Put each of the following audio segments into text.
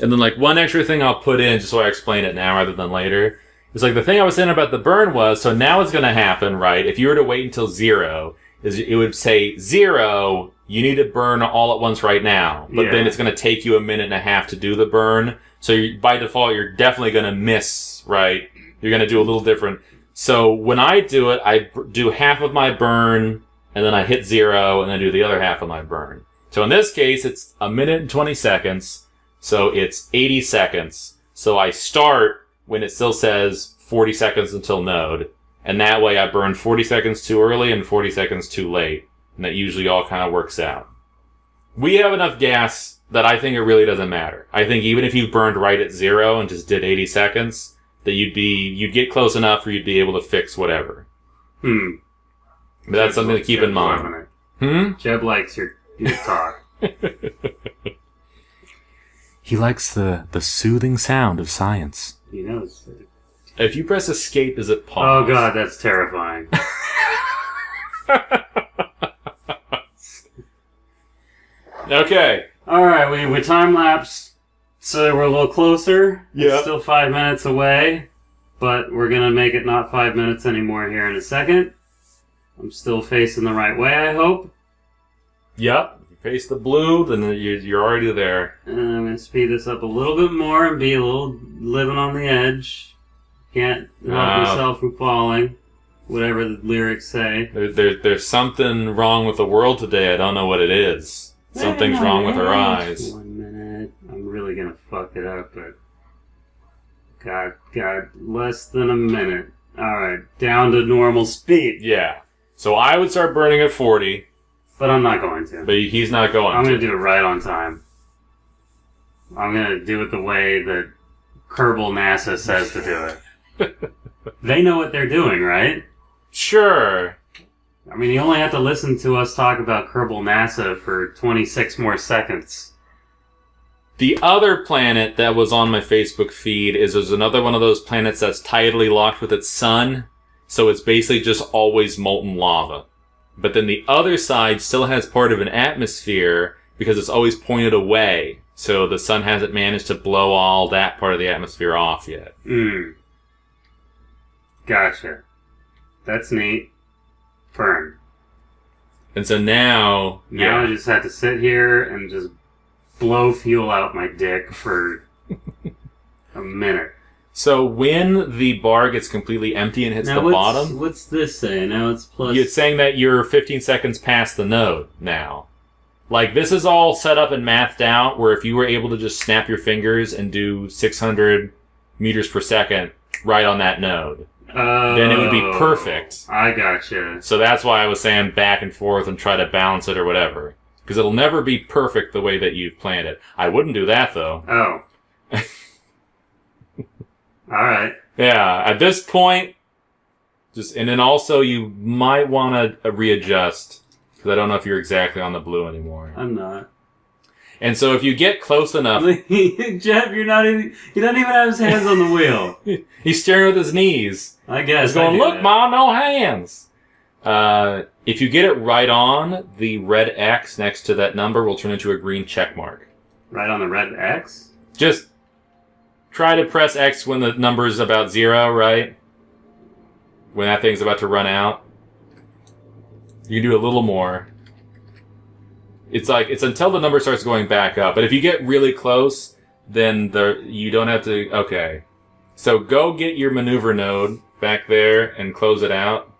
And then, like, one extra thing I'll put in, just so I explain it now rather than later, is like the thing I was saying about the burn was, so now it's going to happen, right? If you were to wait until 0, is it would say 0, you need to burn all at once right now. But then it's going to take you a minute and a half to do the burn. So by default, you're definitely going to miss, right? You're going to do a little different. So when I do it, I do half of my burn, and then I hit 0, and then do the other half of my burn. So in this case, it's 1 minute and 20 seconds. So it's 80 seconds. So I start when it still says 40 seconds until node. And that way I burn 40 seconds too early and 40 seconds too late. And that usually all kind of works out. We have enough gas that I think it really doesn't matter. I think even if you burned right at 0 and just did 80 seconds, that you'd get close enough where you'd be able to fix whatever. But that's something to keep in mind. Jeb likes your talk. He likes the soothing sound of science. He knows. If you press escape, is it pause? Oh god, that's terrifying. Okay. Alright, we time-lapse, so we're a little closer. Yeah. It's still 5 minutes away, but we're gonna make it not 5 minutes anymore here in a second. I'm still facing the right way, I hope. Yep. If you face the blue, then you're already there. And I'm gonna speed this up a little bit more and be a little living on the edge. Can't help yourself from falling. Whatever the lyrics say. There's something wrong with the world today. I don't know what it is. Something's wrong with our eyes. 1 minute. I'm really gonna fuck it up, but... God, less than a minute. Alright, down to normal speed. Yeah. So I would start burning at 40. But I'm not going to. But he's not going I'm to. going to do it right on time. I'm going to do it the way that Kerbal NASA says to do it. They know what they're doing, right? Sure. I mean, you only have to listen to us talk about Kerbal NASA for 26 more seconds. The other planet that was on my Facebook feed is there's another one of those planets that's tidally locked with its sun. So it's basically just always molten lava. But then the other side still has part of an atmosphere because it's always pointed away. So the sun hasn't managed to blow all that part of the atmosphere off yet. Gotcha. That's neat. Burn. And so now... Now I just have to sit here and just blow fuel out my dick for a minute. So when the bar gets completely empty and hits the bottom... What's this say? Now it's plus... It's saying that you're 15 seconds past the node now. Like, this is all set up and mathed out, where if you were able to just snap your fingers and do 600 meters per second right on that node, then it would be perfect. I gotcha. So that's why I was saying back and forth and try to balance it or whatever. Because it'll never be perfect the way that you've planned it. I wouldn't do that, though. Oh. Alright. Yeah, at this point, and then also you might want to readjust, because I don't know if you're exactly on the blue anymore. I'm not. And so if you get close enough... Jeff, he doesn't even have his hands on the wheel. He's staring with his knees. I guess. He's going, look, Mom, no hands. If you get it right on, the red X next to that number will turn into a green check mark. Right on the red X? Just try to press X when the number is about 0, right? When that thing's about to run out. You can do a little more. It's until the number starts going back up. But if you get really close, then you don't have to... Okay. So go get your maneuver node back there and close it out.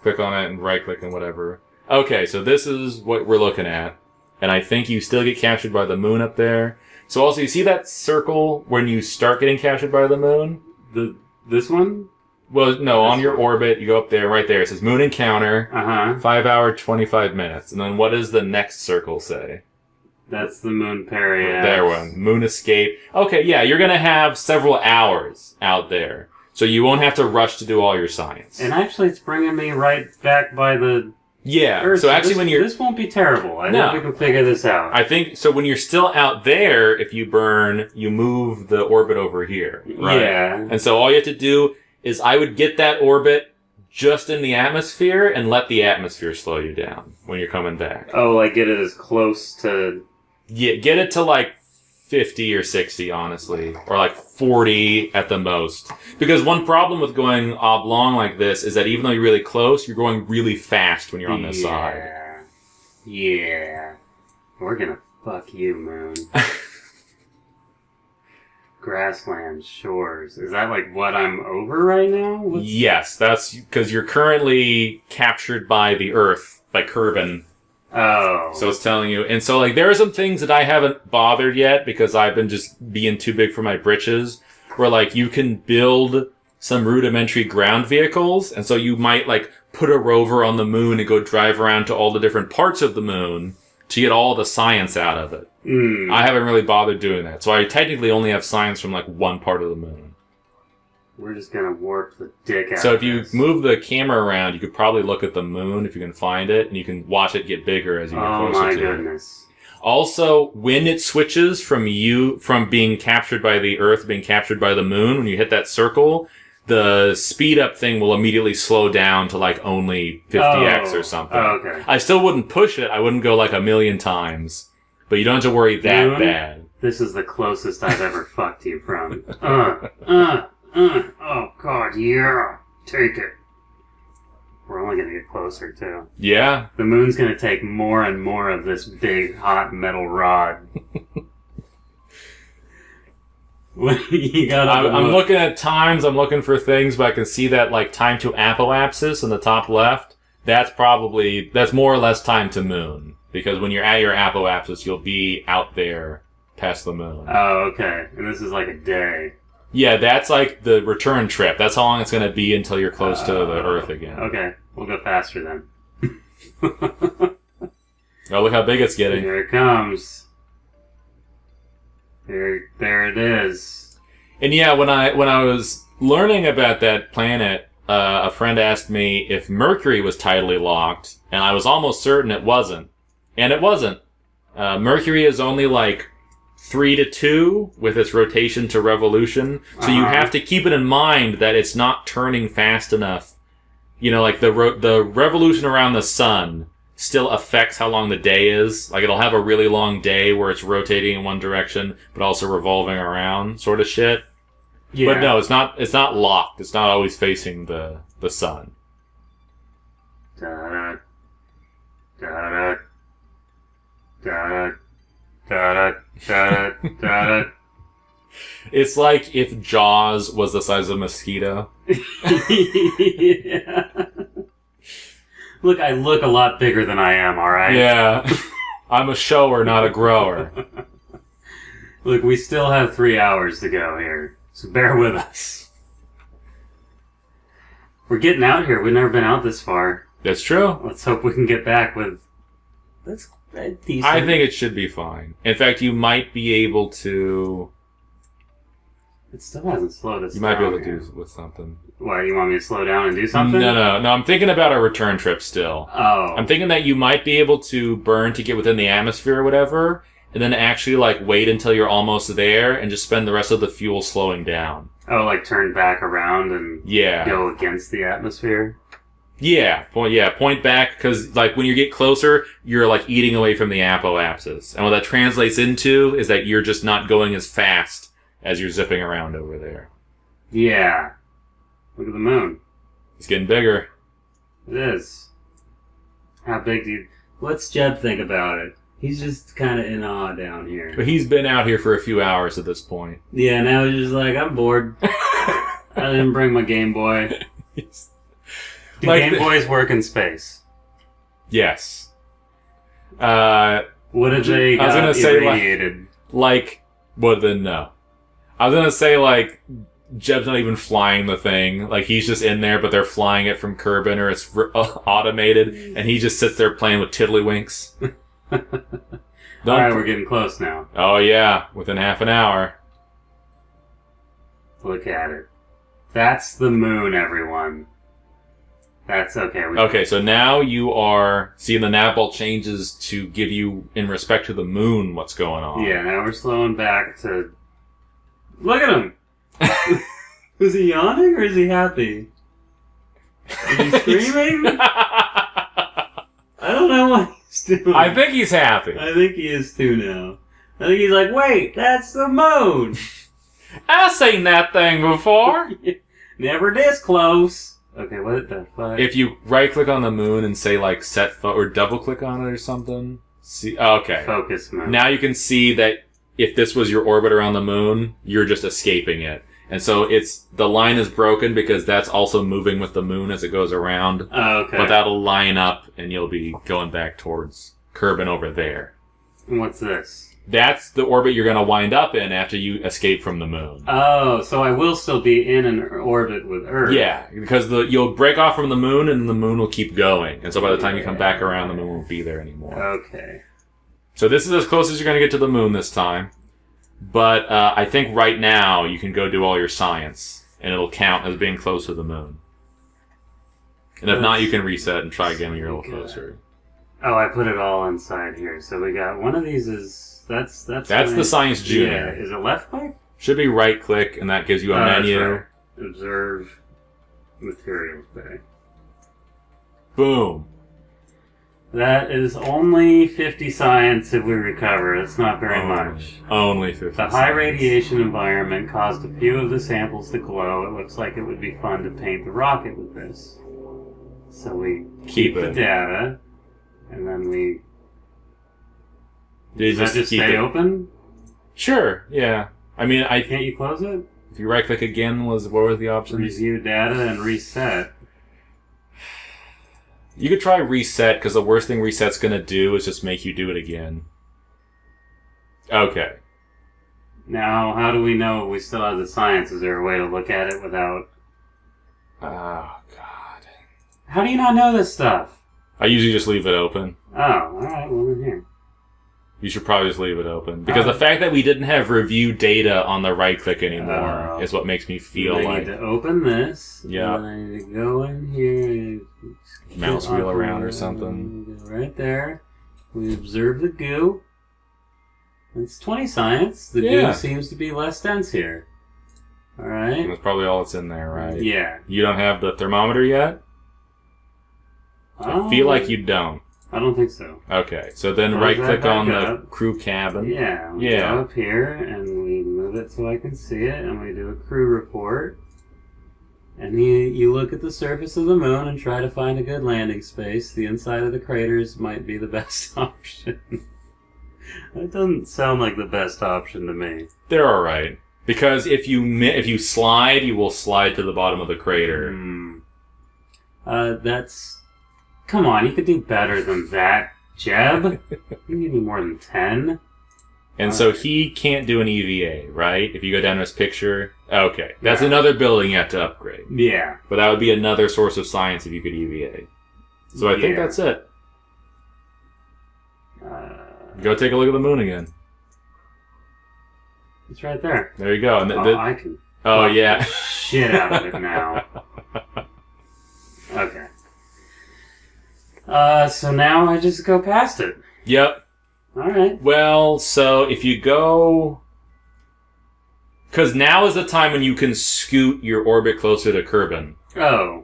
Click on it and right-click and whatever. Okay, so this is what we're looking at. And I think you still get captured by the moon up there. So also, you see that circle when you start getting captured by the moon? This one? Well, no, on your orbit, you go up there, right there. It says moon encounter, 5 hour, 25 minutes. And then what does the next circle say? That's the moon period. There one. Moon escape. Okay, yeah, you're going to have several hours out there. So you won't have to rush to do all your science. And actually, it's bringing me right back by the... Yeah, Earth. so actually when you're... This won't be terrible. I think we can figure this out. I think, so when you're still out there, if you burn, you move the orbit over here. Right? Yeah. And so all you have to do is I would get that orbit just in the atmosphere and let the atmosphere slow you down when you're coming back. Oh, like get it as close to... Yeah, get it to like 50 or 60, honestly. Or like 40 at the most. Because one problem with going oblong like this is that even though you're really close, you're going really fast when you're on this side. Yeah. We're gonna fuck you, Moon. Grasslands, shores. Is that like what I'm over right now? Yes, that's because you're currently captured by the Earth, by Kerbal. Oh. So it's telling you. And so, like, there are some things that I haven't bothered yet because I've been just being too big for my britches. Where, like, you can build some rudimentary ground vehicles. And so you might, like, put a rover on the moon and go drive around to all the different parts of the moon to get all the science out of it. I haven't really bothered doing that. So I technically only have science from, like, one part of the moon. We're just gonna warp the dick out. So if you move the camera around, you could probably look at the moon if you can find it, and you can watch it get bigger as you get closer to it. Oh my goodness. Also, when it switches from being captured by the Earth, being captured by the moon, when you hit that circle, the speed up thing will immediately slow down to like only 50x or something. Oh, okay. I still wouldn't push it. I wouldn't go like a million times, but you don't have to worry that Moon, bad. This is the closest I've ever fucked you from. Oh god, yeah. Take it. We're only gonna get closer, too. Yeah. The moon's gonna take more and more of this big, hot metal rod. What you got? I'm looking at times, I'm looking for things, but I can see that, like, time to apoapsis in the top left. That's more or less time to moon. Because when you're at your apoapsis, you'll be out there past the moon. Oh, okay. And this is like a day. Yeah, that's like the return trip. That's how long it's going to be until you're close to the Earth again. Okay, we'll go faster then. Oh, look how big it's getting. Here it comes. There it is. And yeah, when I was learning about that planet, a friend asked me if Mercury was tidally locked, and I was almost certain it wasn't. And it wasn't. Mercury is only like 3-2 with its rotation to revolution. So you have to keep it in mind that it's not turning fast enough. You know, like the revolution around the sun still affects how long the day is. Like it'll have a really long day where it's rotating in one direction, but also revolving around sort of shit. Yeah. But no, it's not locked. It's not always facing the sun. Da da da da da da. It's like if Jaws was the size of a mosquito. Yeah. Look, I look a lot bigger than I am, alright? Yeah. I'm a shower, not a grower. Look, we still have 3 hours to go here, so bear with us. We're getting out here. We've never been out this far. That's true. Let's hope we can get back with... That's decent. I think it should be fine. In fact, you might be able to... It still hasn't slowed us down. You might be able to do with something. What, you want me to slow down and do something? No. I'm thinking about a return trip still. Oh. I'm thinking that you might be able to burn to get within the atmosphere or whatever, and then actually, like, wait until you're almost there and just spend the rest of the fuel slowing down. Oh, like turn back around and go against the atmosphere? Yeah, point back, because, like, when you get closer, you're, like, eating away from the apoapsis. And what that translates into is that you're just not going as fast as you're zipping around over there. Yeah. Look at the moon. It's getting bigger. It is. How big do you... What's Jeb think about it? He's just kind of in awe down here. But he's been out here for a few hours at this point. Yeah, now he's just like, I'm bored. I didn't bring my Game Boy. Do Game Boys work in space? Yes. What if they got irradiated? Well, then no. I was gonna say, like, Jeb's not even flying the thing. Like, he's just in there, but they're flying it from Kerbal, or it's automated, and he just sits there playing with tiddlywinks. Alright, we're getting close now. Oh, yeah. Within half an hour. Look at it. That's the moon, everyone. That's okay. Okay, so now you are seeing the nav ball changes to give you, in respect to the moon, what's going on. Yeah, now we're slowing back to... Look at him! Is he yawning or is he happy? Is he screaming? I don't know what he's doing. I think he's happy. I think he is too now. I think he's like, wait, that's the moon. I've seen that thing before. Never this close. Okay, what the fuck? If you right-click on the moon and say, like, or double-click on it or something. See, okay. Focus moon. Now you can see that if this was your orbit around the moon, you're just escaping it. And so the line is broken because that's also moving with the moon as it goes around. Oh, okay. But that'll line up and you'll be going back towards Kerbin over there. And what's this? That's the orbit you're going to wind up in after you escape from the moon. Oh, so I will still be in an orbit with Earth. Yeah, because you'll break off from the moon and the moon will keep going. And so by the time you come back around, the moon won't be there anymore. Okay. So this is as close as you're going to get to the moon this time. But I think right now you can go do all your science, and it'll count as being close to the moon. And if not, you can reset and try again when you're a little closer. Oh, I put it all inside here. So we got one of these is that's the Science Junior. Yeah, is it left click? Should be right click, and that gives you a menu. That's right. Observe materials bay. Boom. That is only 50 science if we recover. It's not very much. Only 50 The high radiation environment caused a few of the samples to glow. It looks like it would be fun to paint the rocket with this. So we keep the data, and then we... Does that just stay open? Sure, yeah. I mean, Can't you close it? If you right-click again, what were the options? Review data and reset. You could try reset, because the worst thing reset's going to do is just make you do it again. Okay. Now, how do we know we still have the science? Is there a way to look at it without... Oh, God. How do you not know this stuff? I usually just leave it open. Oh, alright, well then here. You should probably just leave it open. Because the fact that we didn't have review data on the right-click anymore is what makes me feel like... I need to open this. Yeah. And I need to go in here... Mouse wheel around or something. Right there. We observe the goo. It's 20 science. The goo seems to be less dense here. Alright. That's probably all that's in there, right? Yeah. You don't have the thermometer yet? I feel like you don't. I don't think so. Okay, so then right-click on the crew cabin. Yeah. We go up here, and we move it so I can see it, and we do a crew report. And you look at the surface of the moon and try to find a good landing space. The inside of the craters might be the best option. That doesn't sound like the best option to me. They're alright. Because if you slide, you will slide to the bottom of the crater. That's... Come on, you could do better than that, Jeb. You need me more than 10. And so he can't do an EVA, right? If you go down to his picture. Okay. That's another building you have to upgrade. Yeah. But that would be another source of science if you could EVA. So I think that's it. Go take a look at the moon again. It's right there. There you go. And I can... Oh, yeah. Shit out of it now. Okay. So now I just go past it. Yep. Alright. Well, so if you go... Because now is the time when you can scoot your orbit closer to Kerbin. Oh.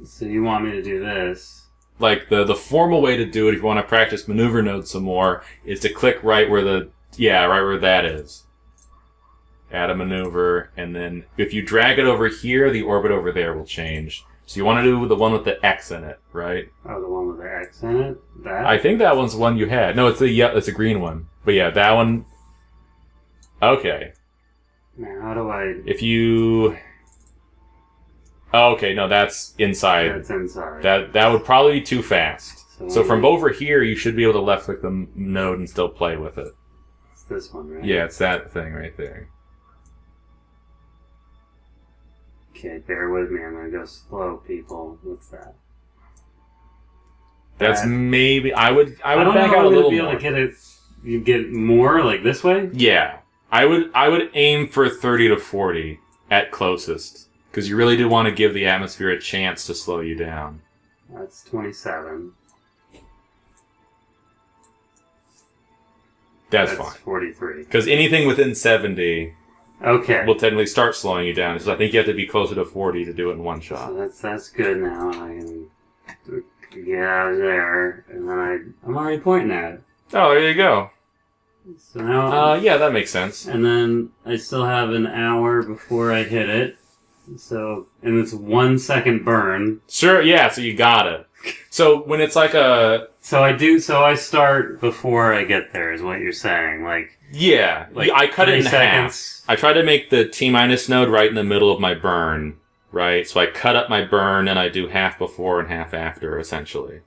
So you want me to do this? Like, the formal way to do it, if you want to practice maneuver node some more, is to click right where right where that is. Add a maneuver, and then if you drag it over here, the orbit over there will change. So you want to do the one with the X in it, right? Oh, the one with the X in it? That? I think that one's the one you had. No, it's a green one. But yeah, that one... Okay. Now, how do I... If you... Oh, okay, no, that's inside. That's inside. That would probably be too fast. So from over here, you should be able to left-click the node and still play with it. It's this one, right? Yeah, it's that thing right there. Okay, bear with me. I'm going to go slow, people. What's that? That's maybe... I would back out a little more. Able to get it... You get more, like this way? Yeah. I would aim for 30 to 40 at closest. Because you really do want to give the atmosphere a chance to slow you down. That's 27. That's fine. 43. Because anything within 70... Okay. will technically start slowing you down. So I think you have to be closer to 40 to do it in one shot. So that's good now. I can get out of there. And then I'm already pointing at it. Oh, there you go. So now, Yeah, that makes sense. and then I still have an hour before I hit it. So, and it's 1 second burn. Sure, yeah, so you got it. So when it's like a... So I start before I get there, is what you're saying. Yeah, I cut it in half. I try to make the T-minus node right in the middle of my burn, right? So I cut up my burn and I do half before and half after, essentially.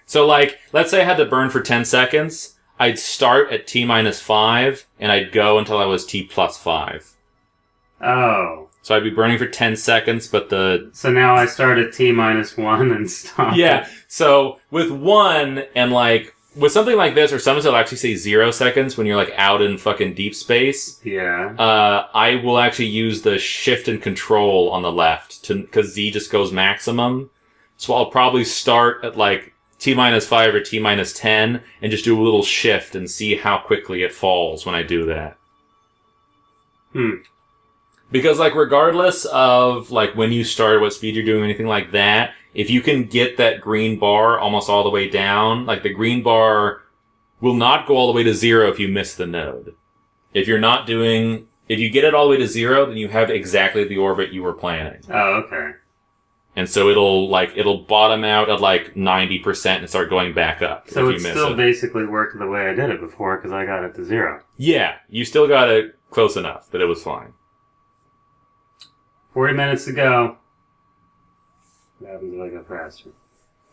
So let's say I had to burn for 10 seconds. I'd start at T-minus 5 and I'd go until I was T plus 5. Oh. So I'd be burning for 10 seconds, but So now I start at T-minus 1 and stop. Yeah, so with 1 and with something like this, or sometimes it'll actually say 0 seconds when you're out in fucking deep space. Yeah. I will actually use the shift and control on the left because Z just goes maximum. So I'll probably start at T-minus 5 or T-minus 10 and just do a little shift and see how quickly it falls when I do that. Because, regardless of, when you start, what speed you're doing, anything like that, if you can get that green bar almost all the way down, the green bar will not go all the way to 0 if you miss the node. If you get it all the way to 0, then you have exactly the orbit you were planning. Oh, okay. And so it'll bottom out at 90% and start going back up. So if it you miss still it. basically worked the way I did it before because I got it to 0. Yeah, you still got it close enough, but it was fine. 40 minutes to go. What happens if I go faster?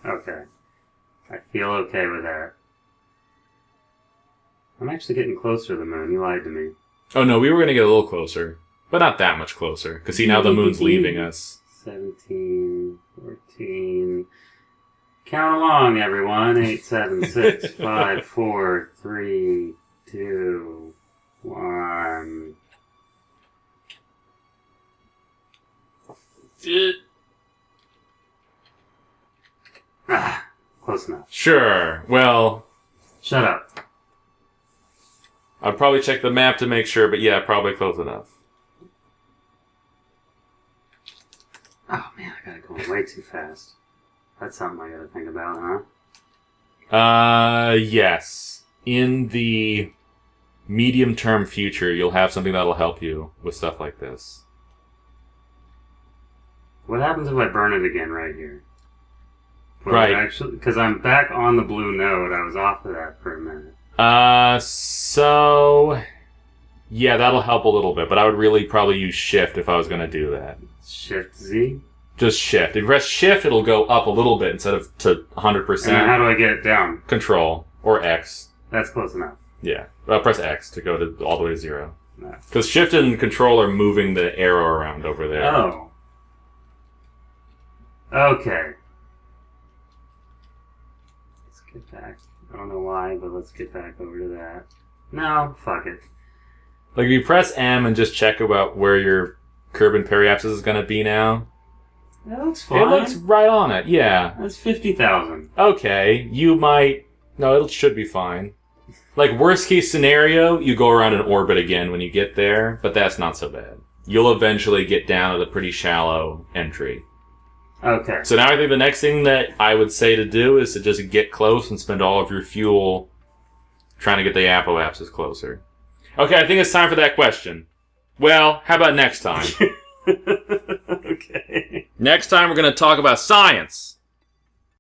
Okay. I feel okay with that. I'm actually getting closer to the moon. You lied to me. Oh no, we were going to get a little closer. But not that much closer. Because see, now the moon's leaving us. 17, 14... Count along, everyone. 8, 7, 6, 5, 4, 3, 2, 1... Close enough. Sure. Well... Shut up. I'd probably check the map to make sure, but yeah, probably close enough. Oh man, I got it going way too fast. That's something I gotta think about, huh? Yes. In the medium-term future, you'll have something that'll help you with stuff like this. What happens if I burn it again right here? Right. Actually, because I'm back on the blue node. I was off of that for a minute. So... Yeah, that'll help a little bit, but I would really probably use shift if I was going to do that. Shift Z? Just shift. If you press shift, it'll go up a little bit instead of to 100%. And how do I get it down? Control. Or X. That's close enough. Yeah. Press X to go to all the way to 0. No. Because shift and control are moving the arrow around over there. Oh. Okay. Let's get back. I don't know why, but let's get back over to that. No, fuck it. If you press M and just check about where your Kerbal periapsis is going to be now. That looks fine. It looks right on it, yeah. That's 50,000. Okay, you might... No, it should be fine. Worst case scenario, you go around in orbit again when you get there, but that's not so bad. You'll eventually get down to the pretty shallow entry. Okay. So now I think the next thing that I would say to do is to just get close and spend all of your fuel trying to get the apoapsis closer. Okay, I think it's time for that question. Well, how about next time? Okay. Next time we're going to talk about science.